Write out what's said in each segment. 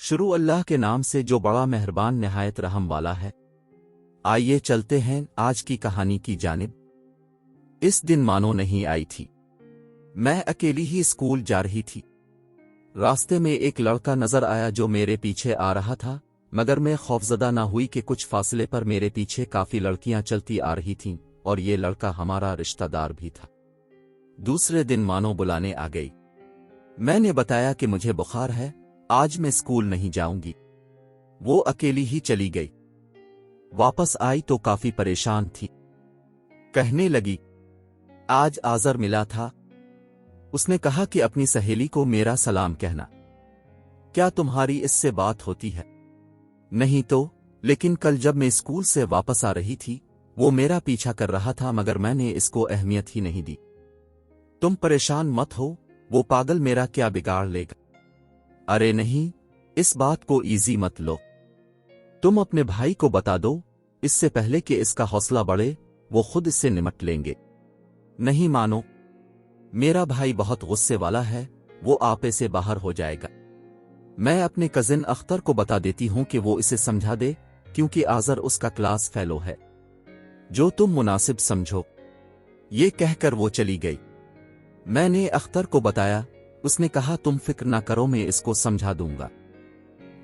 शुरू अल्लाह के नाम से जो बड़ा मेहरबान निहायत रहम वाला है। आइए चलते हैं आज की कहानी की जानिब। इस दिन मानो नहीं आई थी। मैं अकेली ही स्कूल जा रही थी। रास्ते में एक लड़का नजर आया जो मेरे पीछे आ रहा था, मगर मैं खौफजदा ना हुई कि कुछ फासले पर मेरे पीछे काफी लड़कियां चलती आ रही थीं और ये लड़का हमारा रिश्तेदार भी था। दूसरे दिन मानो बुलाने आ गई। मैंने बताया कि मुझे बुखार है, आज मैं स्कूल नहीं जाऊंगी। वो अकेली ही चली गई। वापस आई तो काफी परेशान थी। कहने लगी, आज आज़र मिला था। उसने कहा कि अपनी सहेली को मेरा सलाम कहना। क्या तुम्हारी इससे बात होती है? नहीं तो, लेकिन कल जब मैं स्कूल से वापस आ रही थी, वो मेरा पीछा कर रहा था मगर मैंने इसको अहमियत ही नहीं दी। तुम परेशान मत हो, वो पागल मेरा क्या बिगाड़ लेगा। अरे नहीं, इस बात को इजी मत लो। तुम अपने भाई को बता दो, इससे पहले कि इसका हौसला बढ़े, वो खुद इससे निमट लेंगे। नहीं मानो, मेरा भाई बहुत गुस्से वाला है, वो आपे से बाहर हो जाएगा। मैं अपने कजिन अख्तर को बता देती हूं कि वो इसे समझा दे, क्योंकि आज़र उसका क्लास फेलो है। जो तुम मुनासिब समझो। ये कहकर वो चली गई। मैंने अख्तर को बताया, उसने कहा तुम फिक्र ना करो, मैं इसको समझा दूंगा।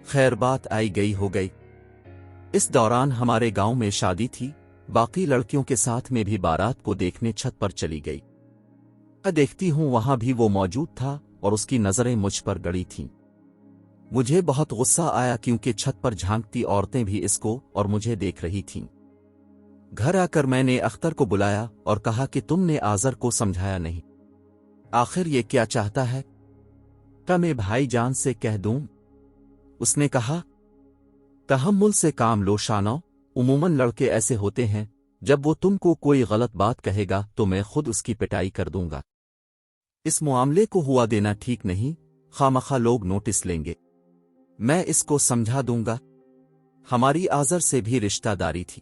खैर बात आई गई हो गई। इस दौरान हमारे गांव में शादी थी। बाकी लड़कियों के साथ में भी बारात को देखने छत पर चली गई। देखती हूं वहां भी वो मौजूद था और उसकी नजरें मुझ पर गड़ी थीं। मुझे बहुत गुस्सा आया क्योंकि छत पर झांकती औरतें भी इसको और मुझे देख रही थीं। घर आकर मैंने अख्तर को बुलाया और कहा कि तुमने आज़र को समझाया नहीं। आखिर ये क्या चाहता है? क्या मैं भाईजान से कह दूं? उसने कहा, तहम्मुल से काम लो शानो, उमूमन लड़के ऐसे होते हैं, जब वो तुमको कोई गलत बात कहेगा तो मैं खुद उसकी पिटाई कर दूंगा। इस मामले को हुआ देना ठीक नहीं, खामखा लोग नोटिस लेंगे। मैं इसको समझा दूंगा। हमारी आज़र से भी रिश्तेदारी थी।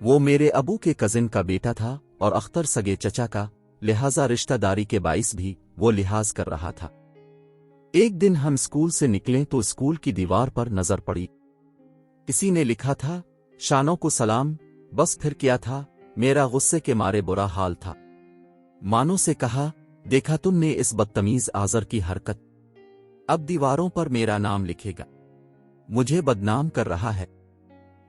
वो मेरे अबू के कजिन का बेटा था और अख्तर सगे चचा का, लिहाजा रिश्तेदारी के बाइस भी वो लिहाज कर रहा था। एक दिन हम स्कूल से निकले तो स्कूल की दीवार पर नजर पड़ी। किसी ने लिखा था, शानों को सलाम। बस फिर क्या था, मेरा गुस्से के मारे बुरा हाल था। मानो से कहा, देखा तुमने इस बदतमीज आज़र की हरकत। अब दीवारों पर मेरा नाम लिखेगा, मुझे बदनाम कर रहा है।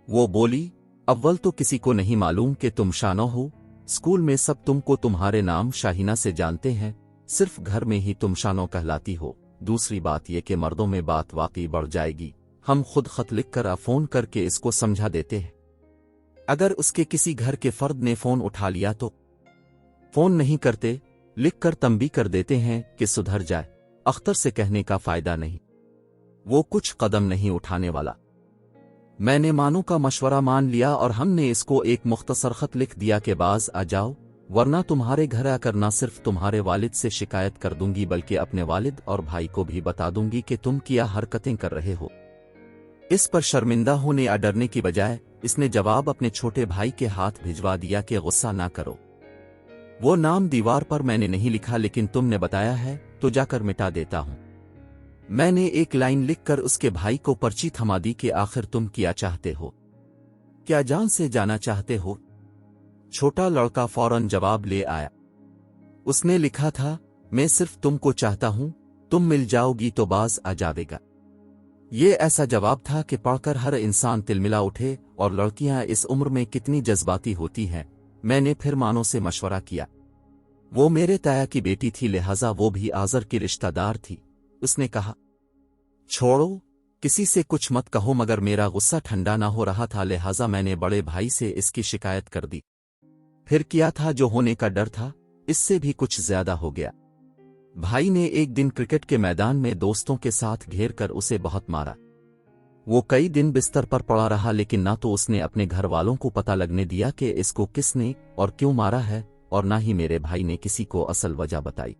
वो बोली, अव्वल तो किसी को नहीं मालूम कि तुम शानो हो। स्कूल में सब तुमको तुम्हारे नाम शाहीना से जानते हैं, सिर्फ घर में ही तुम शानो कहलाती हो। दूसरी बात यह कि मर्दों में बात वाकई बढ़ जाएगी। हम खुद खत लिख कर फोन करके इसको समझा देते हैं। अगर उसके किसी घर के फर्द ने फोन उठा लिया तो फोन नहीं करते, लिख कर तंबी कर देते हैं कि सुधर जाए। अख्तर से कहने का फायदा नहीं, वो कुछ कदम नहीं उठाने वाला। मैंने मानो का मशवरा मान लिया और हमने इसको एक मुख्तसर खत लिख दिया कि बाज आ जाओ, वरना तुम्हारे घर आकर न सिर्फ तुम्हारे वालिद से शिकायत कर दूंगी बल्कि अपने वालिद और भाई को भी बता दूंगी कि तुम क्या हरकतें कर रहे हो। इस पर शर्मिंदा होने या डरने की बजाय इसने जवाब अपने छोटे भाई के हाथ भिजवा दिया कि गुस्सा ना करो। वो नाम दीवार पर मैंने नहीं लिखा, लेकिन तुमने बताया है तो जाकर मिटा देता हूं। मैंने एक लाइन लिखकर उसके भाई को पर्ची थमा दी कि आखिर तुम क्या चाहते हो? क्या जान से जाना चाहते हो? छोटा लड़का फौरन जवाब ले आया। उसने लिखा था, मैं सिर्फ तुमको चाहता हूं, तुम मिल जाओगी तो बाज आ जाएगा। ये ऐसा जवाब था कि पढ़कर हर इंसान तिलमिला उठे, और लड़कियां इस उम्र में कितनी जज्बाती होती हैं। मैंने फिर मानो से मशवरा किया। वो मेरे ताया की बेटी थी, लिहाजा वो भी आज़र की रिश्तेदार थी। उसने कहा, छोड़ो, किसी से कुछ मत कहो, मगर मेरा गुस्सा ठंडा ना हो रहा था, लिहाजा मैंने बड़े भाई से इसकी शिकायत कर दी। फिर किया था जो होने का डर था, इससे भी कुछ ज्यादा हो गया। भाई ने एक दिन क्रिकेट के मैदान में दोस्तों के साथ घेर कर उसे बहुत मारा। वो कई दिन बिस्तर पर पड़ा रहा, लेकिन ना तो उसने अपने घर वालों को पता लगने दिया कि इसको किसने और क्यों मारा है, और ना ही मेरे भाई ने किसी को असल वजह बताई।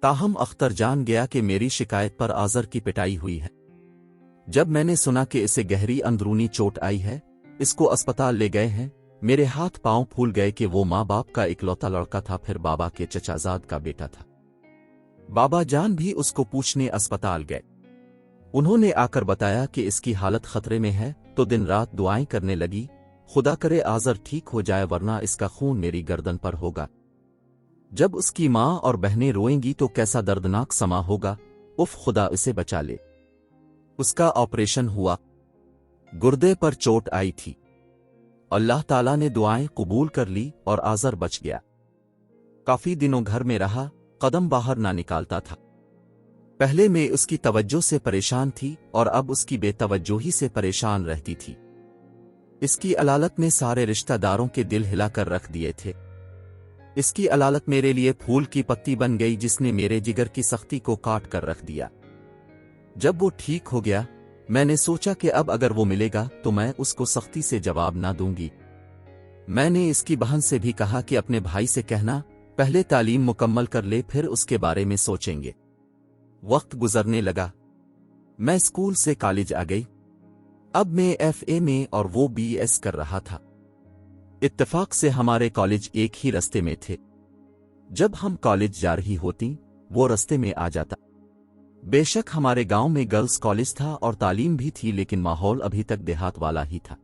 ताहम अख्तर जान गया कि मेरी शिकायत पर आज़र की पिटाई हुई है। जब मैंने सुना कि इसे गहरी अंदरूनी चोट आई है, इसको अस्पताल ले गए हैं, मेरे हाथ पांव फूल गए कि वो माँ बाप का इकलौता लड़का था, फिर बाबा के चचाजाद का बेटा था। बाबा जान भी उसको पूछने अस्पताल गए। انہوں نے آ کر بتایا کہ اس کی حالت خطرے میں ہے تو دن رات دعائیں کرنے لگی، خدا کرے آذر ٹھیک ہو جائے ورنہ اس کا خون میری گردن پر ہوگا۔ جب اس کی ماں اور بہنیں روئیں گی تو کیسا دردناک سما ہوگا، اف خدا اسے بچا لے۔ اس کا آپریشن ہوا، گردے پر چوٹ آئی تھی، اللہ تعالیٰ نے دعائیں قبول کر لی اور آذر بچ گیا۔ کافی دنوں گھر میں رہا، قدم باہر نہ نکالتا تھا۔ پہلے میں اس کی توجہ سے پریشان تھی اور اب اس کی بے توجہی سے پریشان رہتی تھی۔ اس کی علالت نے سارے رشتہ داروں کے دل ہلا کر رکھ دیے تھے۔ اس کی علالت میرے لیے پھول کی پتی بن گئی جس نے میرے جگر کی سختی کو کاٹ کر رکھ دیا۔ جب وہ ٹھیک ہو گیا میں نے سوچا کہ اب اگر وہ ملے گا تو میں اس کو سختی سے جواب نہ دوں گی۔ میں نے اس کی بہن سے بھی کہا کہ اپنے بھائی سے کہنا پہلے تعلیم مکمل کر لے پھر اس کے بارے میں سوچیں گے۔ وقت گزرنے لگا، میں اسکول سے کالج آ گئی۔ اب میں FA میں اور وہ BS کر رہا تھا۔ اتفاق سے ہمارے کالج ایک ہی رستے میں تھے۔ جب ہم کالج جا رہی ہوتی وہ رستے میں آ جاتا۔ بے شک ہمارے گاؤں میں گرلز کالج تھا اور تعلیم بھی تھی لیکن ماحول ابھی تک دیہات والا ہی تھا۔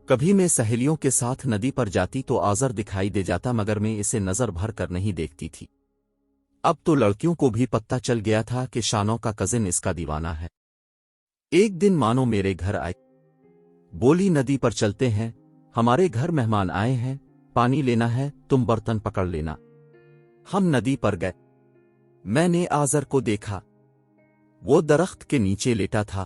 کبھی میں سہیلیوں کے ساتھ ندی پر جاتی تو آذر دکھائی دے جاتا مگر میں اسے نظر بھر کر نہیں دیکھتی تھی۔ اب تو لڑکیوں کو بھی پتہ چل گیا تھا کہ شانوں کا کزن اس کا دیوانہ ہے۔ ایک دن مانو میرے گھر آئی، بولی ندی پر چلتے ہیں، ہمارے گھر مہمان آئے ہیں، پانی لینا ہے تم برتن پکڑ لینا۔ ہم ندی پر گئے۔ میں نے آذر کو دیکھا، وہ درخت کے نیچے لیٹا تھا۔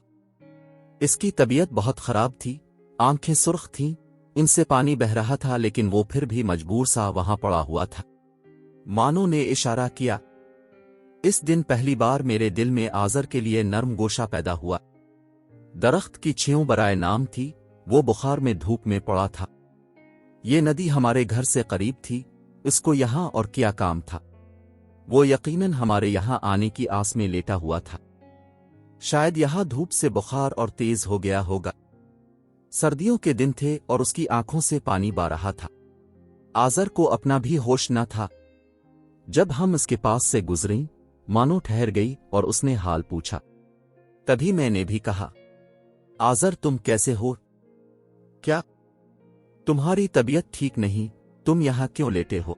اس کی طبیعت بہت خراب تھی، آنکھیں سرخ تھیں، ان سے پانی بہہ رہا تھا لیکن وہ پھر بھی مجبور سا وہاں پڑا ہوا تھا۔ مانو نے اشارہ کیا۔ اس دن پہلی بار میرے دل میں آذر کے لیے نرم گوشہ پیدا ہوا۔ درخت کی چھیوں برائے نام تھی، وہ بخار میں دھوپ میں پڑا تھا۔ یہ ندی ہمارے گھر سے قریب تھی، اس کو یہاں اور کیا کام تھا؟ وہ یقیناً ہمارے یہاں آنے کی آس میں لیٹا ہوا تھا۔ شاید یہاں دھوپ سے بخار اور تیز ہو گیا ہوگا۔ سردیوں کے دن تھے اور اس کی آنکھوں سے پانی بارہ رہا تھا۔ آذر کو اپنا بھی ہوش نہ تھا۔ جب ہم اس کے پاس سے گزریں مانو ٹھہر گئی اور اس نے حال پوچھا۔ تبھی میں نے بھی کہا، آذر تم کیسے ہو؟ کیا تمہاری طبیعت ٹھیک نہیں؟ تم یہاں کیوں لیٹے ہو؟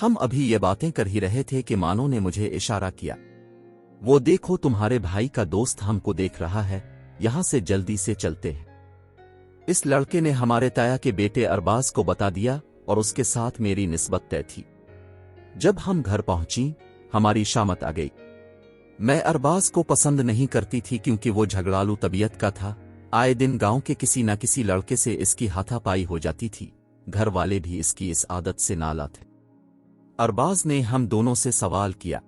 ہم ابھی یہ باتیں کر ہی رہے تھے کہ مانو نے مجھے اشارہ کیا، وہ دیکھو تمہارے بھائی کا دوست ہم کو دیکھ رہا ہے، یہاں سے جلدی سے چلتے ہیں۔ اس لڑکے نے ہمارے تایا کے بیٹے ارباز کو بتا دیا اور اس کے ساتھ میری نسبت طے تھی۔ جب ہم گھر پہنچیں ہماری شامت آ گئی۔ میں ارباز کو پسند نہیں کرتی تھی کیونکہ وہ جھگڑالو طبیعت کا تھا، آئے دن گاؤں کے کسی نہ کسی لڑکے سے اس کی ہاتھا پائی ہو جاتی تھی، گھر والے بھی اس کی اس عادت سے نالا تھے۔ ارباز نے ہم دونوں سے سوال کیا،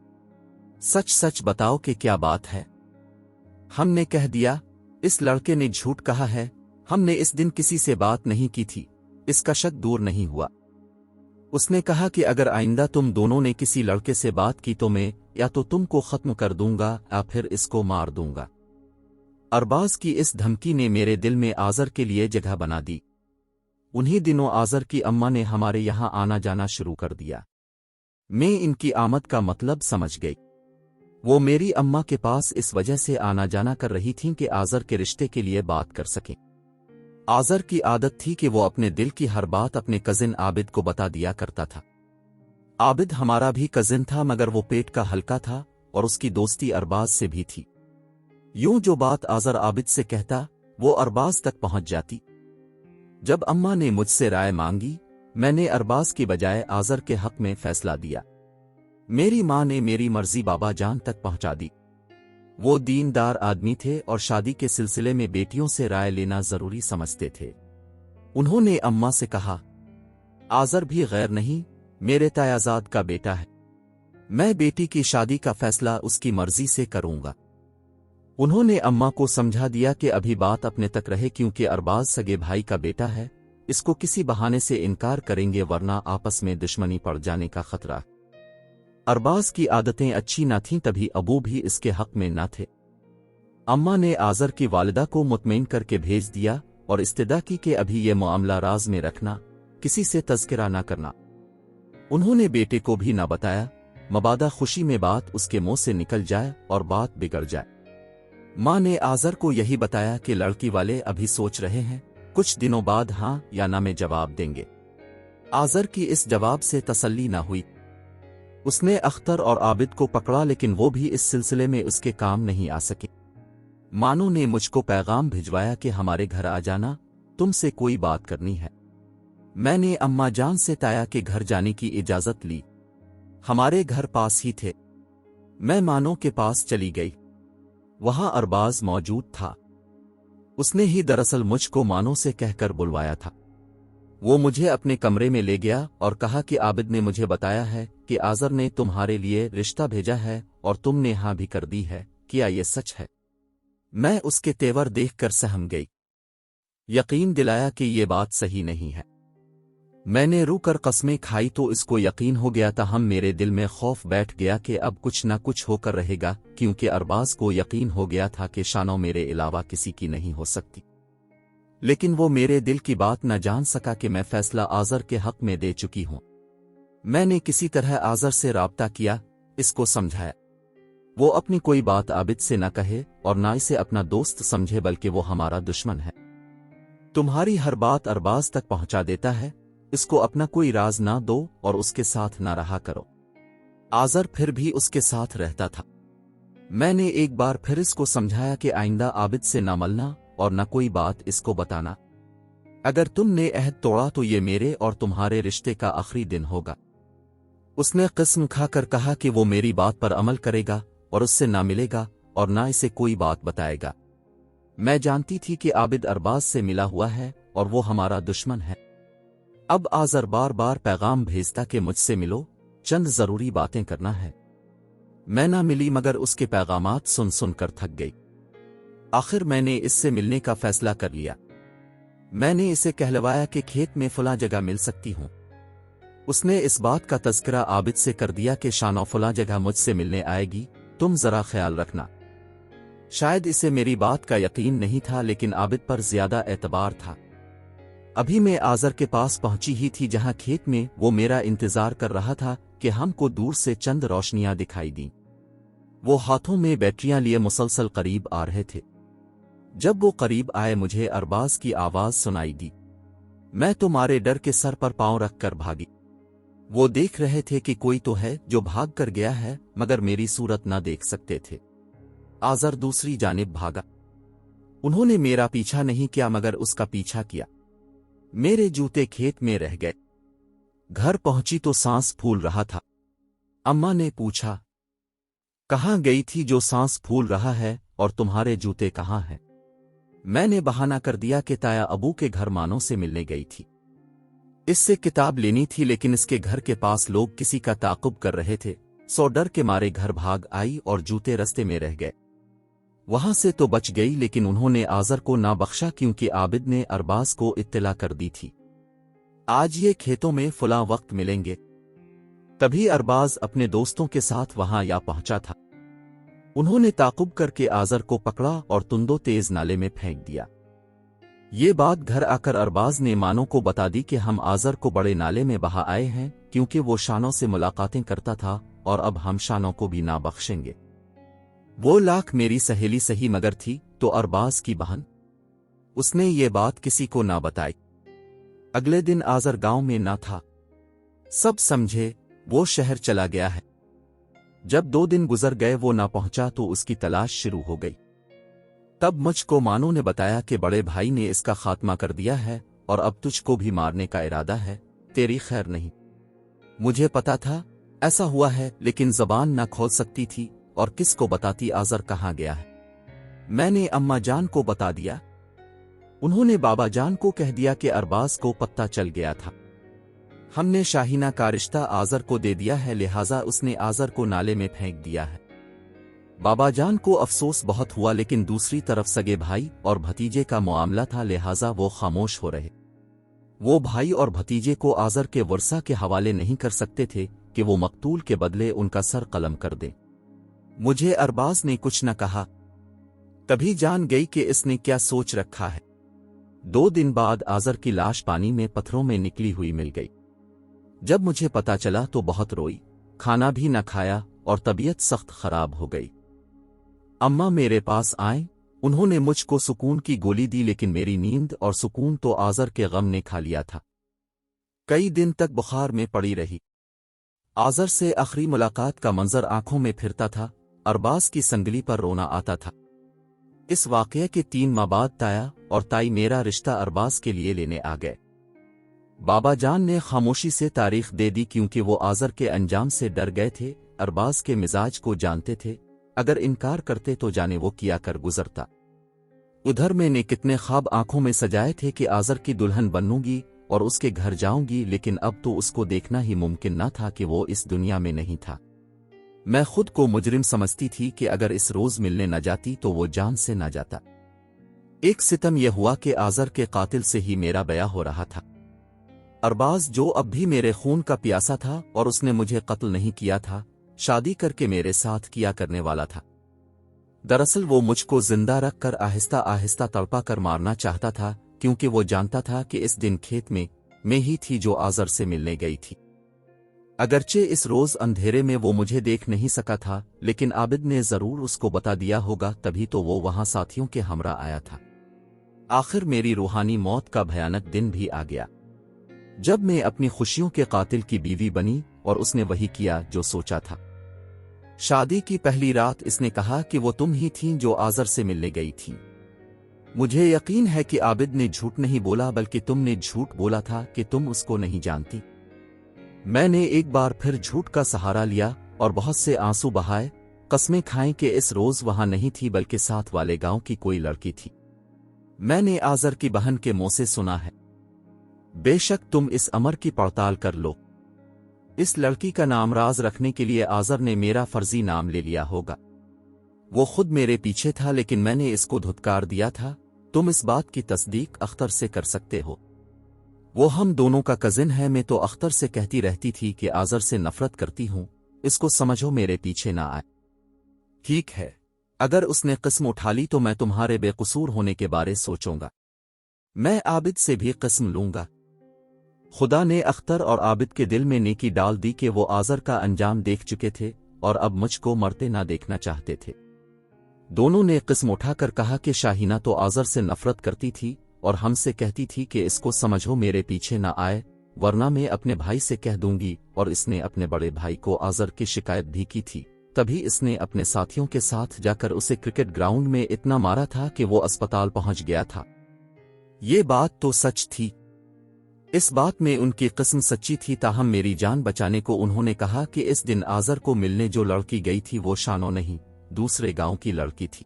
سچ سچ بتاؤ کہ کیا بات ہے؟ ہم نے کہہ دیا، اس لڑکے نے جھوٹ کہا ہے، ہم نے اس دن کسی سے بات نہیں کی تھی۔ اس کا شک دور نہیں ہوا۔ اس نے کہا کہ اگر آئندہ تم دونوں نے کسی لڑکے سے بات کی تو میں یا تو تم کو ختم کر دوں گا یا پھر اس کو مار دوں گا۔ ارباز کی اس دھمکی نے میرے دل میں آذر کے لیے جگہ بنا دی۔ انہی دنوں آذر کی اماں نے ہمارے یہاں آنا جانا شروع کر دیا۔ میں ان کی آمد کا مطلب سمجھ گئی۔ وہ میری اماں کے پاس اس وجہ سے آنا جانا کر رہی تھیں کہ آذر کے رشتے کے لیے بات کر سکیں۔ آذر کی عادت تھی کہ وہ اپنے دل کی ہر بات اپنے کزن عابد کو بتا دیا کرتا تھا۔ عابد ہمارا بھی کزن تھا مگر وہ پیٹ کا ہلکا تھا اور اس کی دوستی ارباز سے بھی تھی۔ یوں جو بات آذر عابد سے کہتا وہ ارباز تک پہنچ جاتی۔ جب اماں نے مجھ سے رائے مانگی میں نے ارباز کی بجائے آذر کے حق میں فیصلہ دیا۔ میری ماں نے میری مرضی بابا جان تک پہنچا دی۔ وہ دیندار آدمی تھے اور شادی کے سلسلے میں بیٹیوں سے رائے لینا ضروری سمجھتے تھے۔ انہوں نے اماں سے کہا، آذر بھی غیر نہیں، میرے تایازاد کا بیٹا ہے، میں بیٹی کی شادی کا فیصلہ اس کی مرضی سے کروں گا۔ انہوں نے اماں کو سمجھا دیا کہ ابھی بات اپنے تک رہے کیونکہ ارباز سگے بھائی کا بیٹا ہے، اس کو کسی بہانے سے انکار کریں گے ورنہ آپس میں دشمنی پڑ جانے کا خطرہ۔ ارباز کی عادتیں اچھی نہ تھیں تبھی ابو بھی اس کے حق میں نہ تھے۔ اماں نے آذر کی والدہ کو مطمئن کر کے بھیج دیا اور استدعا کی کہ ابھی یہ معاملہ راز میں رکھنا، کسی سے تذکرہ نہ کرنا۔ انہوں نے بیٹے کو بھی نہ بتایا، مبادا خوشی میں بات اس کے منہ سے نکل جائے اور بات بگڑ جائے۔ माँ ने आज़र को यही बताया कि लड़की वाले अभी सोच रहे हैं, कुछ दिनों बाद हाँ या ना में जवाब देंगे। आज़र की इस जवाब से तसल्ली न हुई। उसने अख्तर और आबिद को पकड़ा, लेकिन वो भी इस सिलसिले में उसके काम नहीं आ सके। मानो ने मुझको पैगाम भिजवाया कि हमारे घर आ जाना, तुमसे कोई बात करनी है। मैंने अम्मा जान से ताया के घर जाने की इजाजत ली। हमारे घर पास ही थे। मैं मानो के पास चली गई। वहां अरबाज मौजूद था। उसने ही दरअसल मुझको मानो से कहकर बुलवाया था। वो मुझे अपने कमरे में ले गया और कहा कि आबिद ने मुझे बताया है कि आज़र ने तुम्हारे लिए रिश्ता भेजा है और तुमने हाँ भी कर दी है, क्या ये सच है? मैं उसके तेवर देखकर सहम गई। यकीन दिलाया कि ये बात सही नहीं है। मैंने रू कर कस्में खाई तो इसको यकीन हो गया था। हम मेरे दिल में खौफ बैठ गया कि अब कुछ न कुछ होकर रहेगा, क्योंकि अरबाज को यकीन हो गया था कि शानो मेरे अलावा किसी की नहीं हो सकती। लेकिन वो मेरे दिल की बात न जान सका कि मैं फैसला आज़र के हक में दे चुकी हूं। मैंने किसी तरह आज़र से राब्ता किया, इसको समझाया वो अपनी कोई बात आबिद से न कहे और ना इसे अपना दोस्त समझे, बल्कि वो हमारा दुश्मन है। तुम्हारी हर बात अरबाज तक पहुंचा देता है, इसको अपना कोई राज ना दो और उसके साथ ना रहा करो। आज़र फिर भी उसके साथ रहता था। मैंने एक बार फिर इसको समझाया कि आइंदा आबिद से ना मिलना और न कोई बात इसको बताना। अगर तुमने अहद तोड़ा तो ये मेरे और तुम्हारे रिश्ते का आखिरी दिन होगा। उसने कसम खाकर कहा कि वो मेरी बात पर अमल करेगा और उससे ना मिलेगा और ना इसे कोई बात बताएगा। मैं जानती थी कि आबिद अरबाज से मिला हुआ है और वो हमारा दुश्मन है। अब आज़र बार बार पैगाम भेजता कि मुझसे मिलो, चंद जरूरी बातें करना है। मैं ना मिली, मगर उसके पैगामात सुन सुनकर थक गई। आखिर मैंने इससे मिलने का फैसला कर लिया। मैंने इसे कहलवाया कि खेत में फलां जगह मिल सकती हूं। उसने इस बात का तज़किरा आबिद से कर दिया कि शानो फलां जगह मुझसे मिलने आएगी, तुम जरा ख्याल रखना। शायद इसे मेरी बात का यकीन नहीं था, लेकिन आबिद पर ज्यादा एतबार था। अभी मैं आज़र के पास पहुंची ही थी, जहां खेत में वो मेरा इंतजार कर रहा था कि हमको दूर से चंद रोशनियां दिखाई दी। वो हाथों में बैटरियां लिए मुसलसल करीब आ रहे थे। जब वो करीब आए मुझे अरबाज की आवाज सुनाई दी। मैं तो मारे डर के सर पर पांव रखकर भागी। वो देख रहे थे कि कोई तो है जो भाग कर गया है, मगर मेरी सूरत न देख सकते थे। आज़र दूसरी जानिब भागा। उन्होंने मेरा पीछा नहीं किया, मगर उसका पीछा किया। मेरे जूते खेत में रह गए। घर पहुंची तो सांस फूल रहा था। अम्मा ने पूछा, कहाँ गई थी जो सांस फूल रहा है और तुम्हारे जूते कहाँ हैं? मैंने बहाना कर दिया कि ताया अबू के घर मानो से मिलने गई थी। इससे किताब लेनी थी, लेकिन इसके घर के पास लोग किसी का ताक़ुब कर रहे थे, सो डर के मारे घर भाग आई और जूते रस्ते में रह गए। वहां से तो बच गई, लेकिन उन्होंने आज़र को ना बख्शा, क्योंकि आबिद ने अरबाज को इत्तला कर दी थी। आज ये खेतों में फुला वक्त मिलेंगे। तभी अरबाज अपने दोस्तों के साथ वहां या पहुंचा था। उन्होंने ताक़ुब करके आज़र को पकड़ा और तुंदो तेज नाले में फेंक दिया। ये बात घर आकर अरबाज ने मानो को बता दी कि हम आज़र को बड़े नाले में बहा आए हैं, क्योंकि वो शानों से मुलाकातें करता था और अब हम शानों को भी ना बख्शेंगे। वो लाख मेरी सहेली सही, मगर थी तो अरबाज की बहन। उसने ये बात किसी को ना बताई। अगले दिन आज़र गांव में ना था। सब समझे वो शहर चला गया है। जब 2 दिन गुजर गए वो ना पहुंचा तो उसकी तलाश शुरू हो गई। तब मुझको मानो ने बताया कि बड़े भाई ने इसका खात्मा कर दिया है और अब तुझको भी मारने का इरादा है, तेरी खैर नहीं। मुझे पता था ऐसा हुआ है, लेकिन जबान ना खोल सकती थी और किसको बताती आज़र कहाँ गया है। मैंने अम्मा जान को बता दिया। उन्होंने बाबा जान को कह दिया कि अरबाज को पता चल गया था। हमने शाहीना का रिश्ता आज़र को दे दिया है, लिहाजा उसने आज़र को नाले में फेंक दिया है। बाबा जान को अफसोस बहुत हुआ, लेकिन दूसरी तरफ सगे भाई और भतीजे का मामला था, लिहाजा वो खामोश हो रहे। वो भाई और भतीजे को आज़र के वर्सा के हवाले नहीं कर सकते थे कि वो मकतूल के बदले उनका सर कलम कर दे। मुझे अरबाज ने कुछ न कहा। तभी जान गई कि इसने क्या सोच रखा है। 2 दिन बाद आज़र की लाश पानी में पत्थरों में निकली हुई मिल गई। जब मुझे पता चला तो बहुत रोई, खाना भी न खाया और तबीयत सख्त खराब हो गई। अम्मा मेरे पास आए, उन्होंने मुझको सुकून की गोली दी, लेकिन मेरी नींद और सुकून तो आज़र के गम ने खा लिया था। कई दिन तक बुखार में पड़ी रही। आज़र से आखिरी मुलाकात का मंजर आंखों में फिरता था। अरबाज की संगली पर रोना आता था। इस वाकये के 3 माह बाद ताया और ताई मेरा रिश्ता अरबाज के लिए लेने आ गए। बाबा जान ने खामोशी से तारीख दे दी, क्योंकि वो आज़र के अंजाम से डर गए थे। अरबाज के मिजाज को जानते थे, अगर इनकार करते तो जाने वो किया कर गुजरता। उधर मैंने कितने ख्वाब आंखों में सजाए थे कि आज़र की दुल्हन बनूंगी और उसके घर जाऊंगी, लेकिन अब तो उसको देखना ही मुमकिन न था कि वो इस दुनिया में नहीं था। मैं खुद को मुजरिम समझती थी कि अगर इस रोज मिलने न जाती तो वो जान से न जाता। एक सितम यह हुआ कि आज़र के कातिल से ही मेरा बयाह हो रहा था। अरबाज जो अब भी मेरे खून का प्यासा था और उसने मुझे कत्ल नहीं किया था, शादी करके मेरे साथ किया करने वाला था। दरअसल वो मुझको जिंदा रख कर आहिस्ता आहिस्ता तड़पा कर मारना चाहता था, क्योंकि वो जानता था कि इस दिन खेत में ही थी जो आज़र से मिलने गई थी। अगरचे इस रोज अंधेरे में वो मुझे देख नहीं सका था, लेकिन आबिद ने जरूर उसको बता दिया होगा, तभी तो वो वहां साथियों के हमरा आया था। आखिर मेरी रूहानी मौत का भयानक दिन भी आ गया, जब मैं अपनी खुशियों के कातिल की बीवी बनी और उसने वही किया जो सोचा था। शादी की पहली रात इसने कहा कि वो तुम ही थीं जो आज़र से मिलने गई थी। मुझे यकीन है कि आबिद ने झूठ नहीं बोला, बल्कि तुमने झूठ बोला था कि तुम उसको नहीं जानती। मैंने एक बार फिर झूठ का सहारा लिया और बहुत से आंसू बहाए, कस्में खाएं कि इस रोज वहां नहीं थी, बल्कि साथ वाले गांव की कोई लड़की थी। मैंने आज़र की बहन के मुंह से सुना है। बेशक तुम इस अमर की पड़ताल कर लो। इस लड़की का नाम राज रखने के लिए आज़र ने मेरा फर्जी नाम ले लिया होगा। वो खुद मेरे पीछे था, लेकिन मैंने इसको धुतकार दिया था। तुम इस बात की तस्दीक अख्तर से कर सकते हो, वो हम दोनों का कजिन है। मैं तो अख्तर से कहती रहती थी कि आज़र से नफरत करती हूं, इसको समझो, मेरे पीछे ना आए। ठीक है, अगर उसने किस्म उठा ली तो मैं तुम्हारे बेकसूर होने के बारे सोचूंगा। मैं आबिद से भी किस्म लूंगा। खुदा ने अख्तर और आबिद के दिल में नेकी डाल दी कि वो आज़र का अंजाम देख चुके थे और अब मुझको मरते ना देखना चाहते थे। दोनों ने किस्म उठाकर कहा कि शाहीना तो आज़र से नफरत करती थी और हमसे कहती थी कि इसको समझो मेरे पीछे ना आए, वरना मैं अपने भाई से कह दूंगी। और इसने अपने बड़े भाई को आज़र की शिकायत भी की थी। तभी इसने अपने साथियों के साथ जाकर उसे क्रिकेट ग्राउंड में इतना मारा था कि वो अस्पताल पहुंच गया था। ये बात तो सच थी। इस बात में उनकी किस्म सच्ची थी। ताहम मेरी जान बचाने को उन्होंने कहा कि इस दिन आज़र को मिलने जो लड़की गई थी वो शानो नहीं, दूसरे गांव की लड़की थी।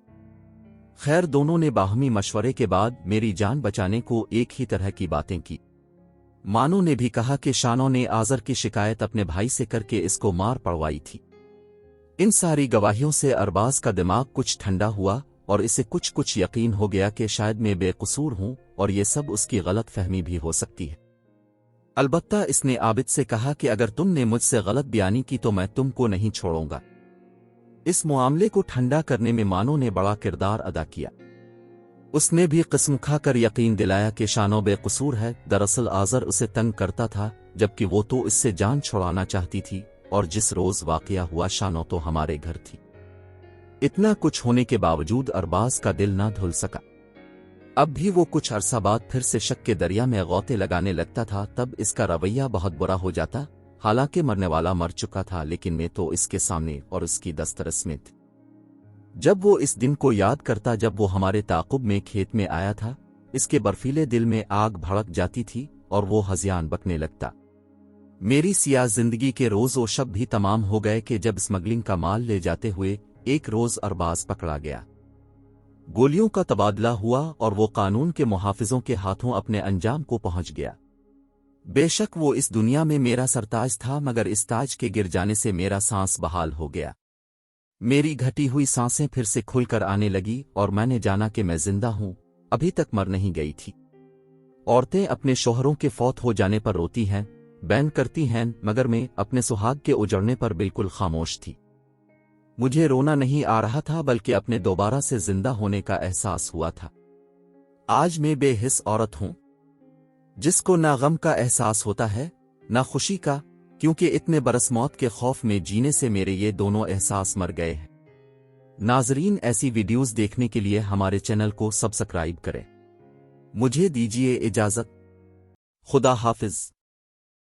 खैर, दोनों ने बाहमी मशवरे के बाद मेरी जान बचाने को एक ही तरह की बातें की। मानो ने भी कहा कि शानो ने आज़र की शिकायत अपने भाई से करके इसको मार पड़वाई थी। इन सारी गवाहियों से अरबाज का दिमाग कुछ ठंडा हुआ और इसे कुछ कुछ यकीन हो गया कि शायद मैं बेकसूर हूं और ये सब उसकी गलत फहमी भी हो सकती है। अलबत्ता इसने आबिद से कहा कि अगर तुमने मुझसे गलत बयानी की तो मैं तुमको नहीं छोड़ूंगा। इस मामले को ठंडा करने में मानो ने बड़ा किरदार अदा किया। उसने भी किस्म खाकर यकीन दिलाया कि शानो बेकसूर है। दरअसल आज़र उसे तंग करता था, जबकि वो तो इससे जान छुड़ाना चाहती थी, और जिस रोज वाकया हुआ शानो तो हमारे घर थी। इतना कुछ होने के बावजूद अरबाज का दिल ना धुल सका। अब भी वो कुछ अरसा बाद फिर से शक के दरिया में गौते लगाने लगता था। तब इसका रवैया बहुत बुरा हो जाता। हालांकि मरने वाला मर चुका था, लेकिन मैं तो इसके सामने और उसकी दस्तरस में थी। जब वो इस दिन को याद करता जब वो हमारे ताक़ुब में खेत में आया था, इसके बर्फीले दिल में आग भड़क जाती थी और वो हज़ियान बकने लगता। मेरी सियाह जिंदगी के रोज़ वो शब भी तमाम हो गए कि जब स्मगलिंग का माल ले जाते हुए एक रोज़ अरबाज पकड़ा गया। गोलियों का तबादला हुआ और वो कानून के मुहाफिजों के हाथों अपने अंजाम को पहुंच गया। बेशक वो इस दुनिया में मेरा सरताज था, मगर इस ताज के गिर जाने से मेरा सांस बहाल हो गया। मेरी घटी हुई सांसें फिर से खुलकर आने लगी और मैंने जाना कि मैं जिंदा हूं, अभी तक मर नहीं गई थी। औरतें अपने शोहरों के फौत हो जाने पर रोती हैं, बैन करती हैं, मगर मैं अपने सुहाग के उजड़ने पर बिल्कुल खामोश थी। मुझे रोना नहीं आ रहा था, बल्कि अपने दोबारा से जिंदा होने का एहसास हुआ था। आज मैं बेहिस औरत हूं, जिसको ना गम का एहसास होता है ना खुशी का, क्योंकि इतने बरस मौत के खौफ में जीने से मेरे ये दोनों एहसास मर गए हैं। ناظرین ایسی ویڈیوز دیکھنے کے لیے ہمارے چینل کو سبسکرائب کریں۔ مجھے دیجیے اجازت۔ خدا حافظ۔